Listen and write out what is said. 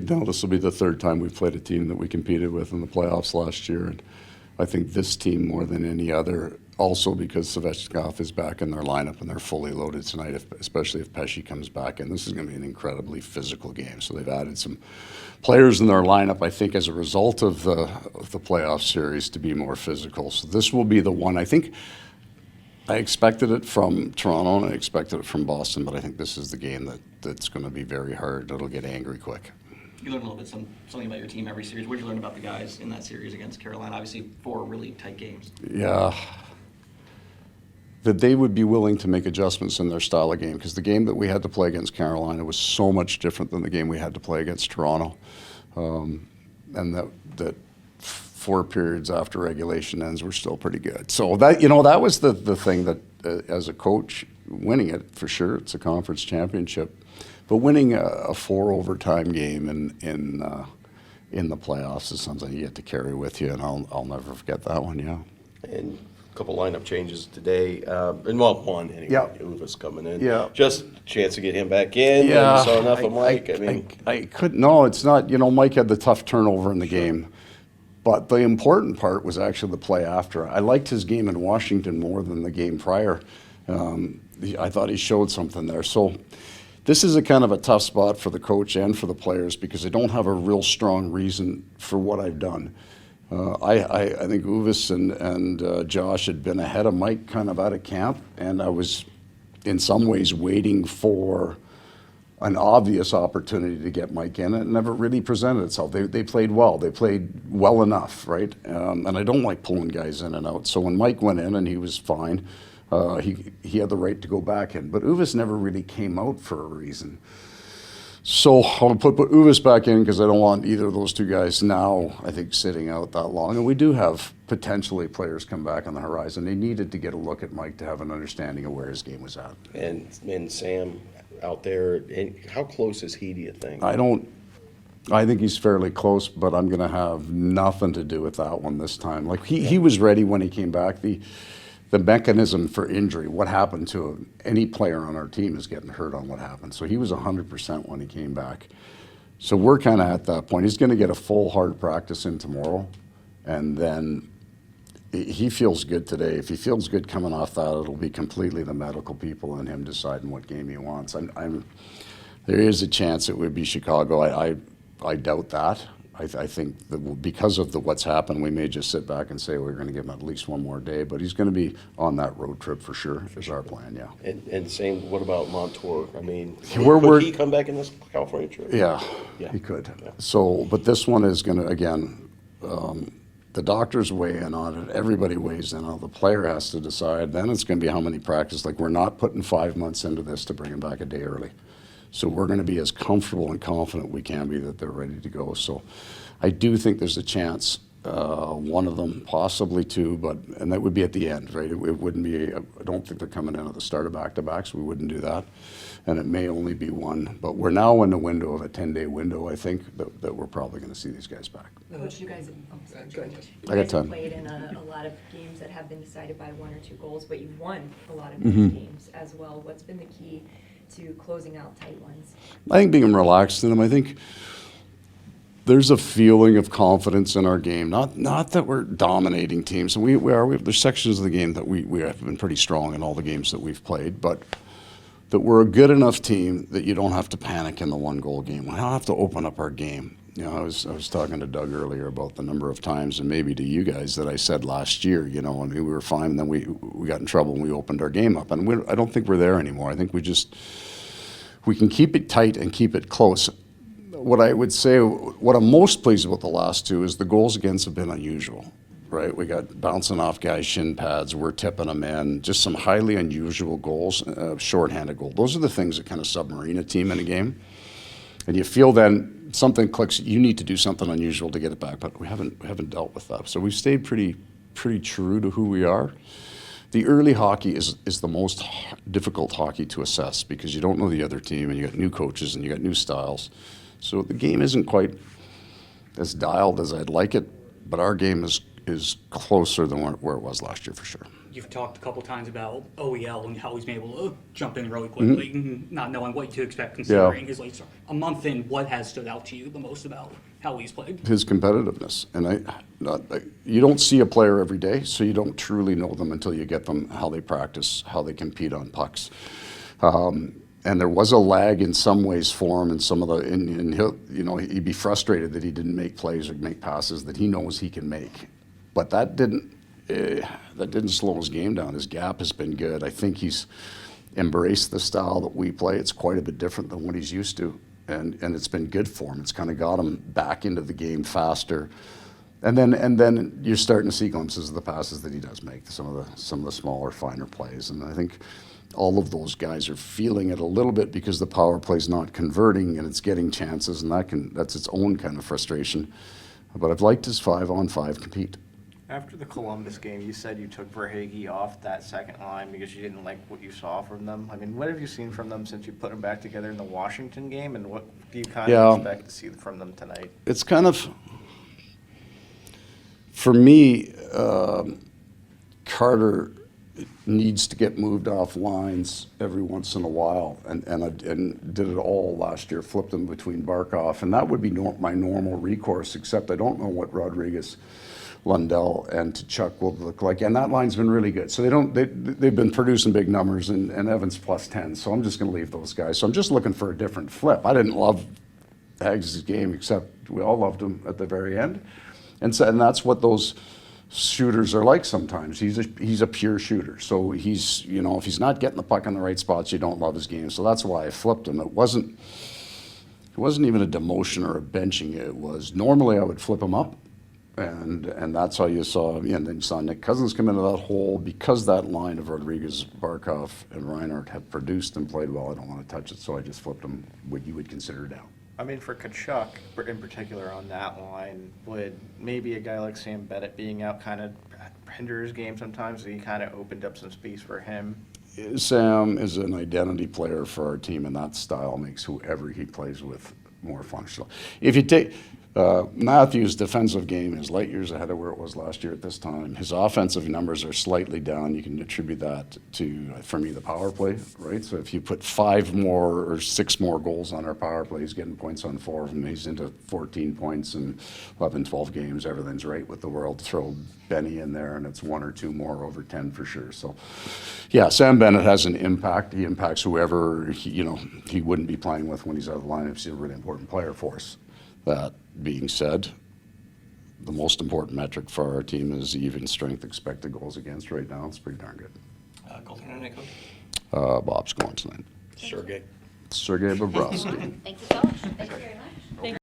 Now this will be the third time we've played a team that we competed with in the playoffs last year, and I think this team more than any other, also because Svechnikov is back in their lineup and they're fully loaded tonight, especially if Pesce comes back in. This is going to be an incredibly physical game. So they've added some players in their lineup, I think, as a result of the playoff series to be more physical. So this will be the one. I think I expected it from Toronto and I expected it from Boston, but I think this is the game that's going to be very hard. It'll get angry quick. You learn a little bit something about your team every series. What did you learn about the guys in that series against Carolina? Obviously, 4 really tight games. Yeah. That they would be willing to make adjustments in their style of game, because the game that we had to play against Carolina was so much different than the game we had to play against Toronto. And that 4 periods after regulation ends were still pretty good. So that was the thing that, as a coach, winning it, for sure, it's a conference championship. But winning a 4 overtime game in the playoffs is something you get to carry with you, and I'll never forget that one. Yeah. And a couple lineup changes today, and one anyway. Yeah. Uva's coming in. Yeah. Just a chance to get him back in. Yeah. You saw enough of Mike. I couldn't. No, it's not. Mike had the tough turnover in the game, but the important part was actually the play after. I liked his game in Washington more than the game prior. I thought he showed something there. So. This is a kind of a tough spot for the coach and for the players because I don't have a real strong reason for what I've done. I think Uvis and Josh had been ahead of Mike kind of out of camp, and I was in some ways waiting for an obvious opportunity to get Mike in. It never really presented itself. They played well. They played well enough, right? And I don't like pulling guys in and out. So when Mike went in and he was fine, he had the right to go back in. But Uvis never really came out for a reason. So I'll put Uvis back in because I don't want either of those two guys now, I think, sitting out that long. And we do have potentially players come back on the horizon. They needed to get a look at Mike to have an understanding of where his game was at. And Sam out there, and how close is he, do you think? I think he's fairly close, but I'm going to have nothing to do with that one this time. Like he was ready when he came back. The mechanism for injury, what happened to any player on our team is getting hurt on what happened. So he was 100% when he came back. So we're kind of at that point. He's going to get a full hard practice in tomorrow, and then he feels good today. If he feels good coming off that, it'll be completely the medical people and him deciding what game he wants. There is a chance it would be Chicago. I doubt that. I think that because of what's happened, we may just sit back and say we're going to give him at least one more day. But he's going to be on that road trip for sure, is our plan, yeah. And same, what about Montour? I mean, could he come back in this California trip? Yeah, he could. Yeah. So, but this one is going to, again, the doctors weigh in on it. Everybody weighs in on it. The player has to decide. Then it's going to be how many practice. Like, we're not putting 5 months into this to bring him back a day early. So we're going to be as comfortable and confident we can be that they're ready to go. So I do think there's a chance, one of them, possibly two, and that would be at the end, right? It wouldn't be, I don't think they're coming in at the start of back-to-backs. We wouldn't do that. And it may only be one. But we're now in the window of a 10-day window, I think, that we're probably going to see these guys back. Coach, you guys, I got time. Played in a lot of games that have been decided by 1 or 2 goals, but you've won a lot of these games as well. What's been the key to closing out tight ones? I think being relaxed in them. I think there's a feeling of confidence in our game. Not that we're dominating teams, and we are. There's sections of the game that we have been pretty strong in all the games that we've played, but that we're a good enough team that you don't have to panic in the 1-goal game. We don't have to open up our game. I was talking to Doug earlier about the number of times, and maybe to you guys, that I said last year, we were fine, and then we got in trouble and we opened our game up. And I don't think we're there anymore. I think we can keep it tight and keep it close. What I would say, what I'm most pleased with the last 2 is the goals against have been unusual, right? We got bouncing off guys' shin pads, we're tipping them in, just some highly unusual goals, shorthanded goal. Those are the things that kind of submarine a team in a game. And you feel then something clicks, you need to do something unusual to get it back, but we haven't dealt with that. So we've stayed pretty true to who we are. The early hockey is the most difficult hockey to assess because you don't know the other team, and you got new coaches and you got new styles. So the game isn't quite as dialed as I'd like it, but our game is closer than where it was last year for sure. You've talked a couple times about OEL and how he's been able to jump in really quickly, and not knowing what to expect considering his late start. A month in, what has stood out to you the most about how he's played? His competitiveness, and you don't see a player every day, so you don't truly know them until you get them, how they practice, how they compete on pucks. And there was a lag in some ways for him, and some of the, and he'll, he'd be frustrated that he didn't make plays or make passes that he knows he can make, but that didn't slow his game down. His gap has been good. I think he's embraced the style that we play. It's quite a bit different than what he's used to, and it's been good for him. It's kind of got him back into the game faster. And then you're starting to see glimpses of the passes that he does make, some of the smaller, finer plays. And I think all of those guys are feeling it a little bit because the power play's not converting and it's getting chances, and that's its own kind of frustration. But I've liked his 5-on-5 compete. After the Columbus game, you said you took Verhaeghe off that second line because you didn't like what you saw from them. I mean, what have you seen from them since you put them back together in the Washington game, and what do you kind of expect to see from them tonight? It's kind of, for me, Carter needs to get moved off lines every once in a while, and did it all last year, flipped them between Barkov, and that would be my normal recourse, except I don't know what Rodriguez, Lundell, and Tkachuk will look like, and that line's been really good. So they've been producing big numbers, and Evans plus 10, so I'm just going to leave those guys. So I'm just looking for a different flip. I didn't love Hags' game, except we all loved him at the very end, and that's what those shooters are like sometimes. He's a pure shooter. So he's, if he's not getting the puck in the right spots, you don't love his game. So that's why I flipped him. It wasn't even a demotion or a benching. It was, normally I would flip him up, and that's how you saw, and then you saw Nick Cousins come into that hole because that line of Rodriguez, Barkov, and Reinhardt have produced and played well. I don't want to touch it, so I just flipped him what you would consider down. I mean, for Tkachuk in particular on that line, would maybe a guy like Sam Bennett being out kind of hinder his game sometimes? He kind of opened up some space for him. Sam is an identity player for our team, and that style makes whoever he plays with more functional. If you take Matthews' defensive game is light years ahead of where it was last year at this time. His offensive numbers are slightly down. You can attribute that to, for me, the power play, right? So if you put 5 more or 6 more goals on our power play, he's getting points on 4 of them. He's into 14 points in 11, 12 games. Everything's right with the world. Throw Benny in there, and it's 1 or 2 more over 10 for sure. So, yeah, Sam Bennett has an impact. He impacts whoever he wouldn't be playing with when he's out of the lineup. He's a really important player for us. That being said, the most important metric for our team is even strength expected goals against right now. It's pretty darn good. Goaltender tonight, Coach? Bob's going tonight. Sergey. Sergei Bobrovsky. Thank you, Coach. Thank you very much.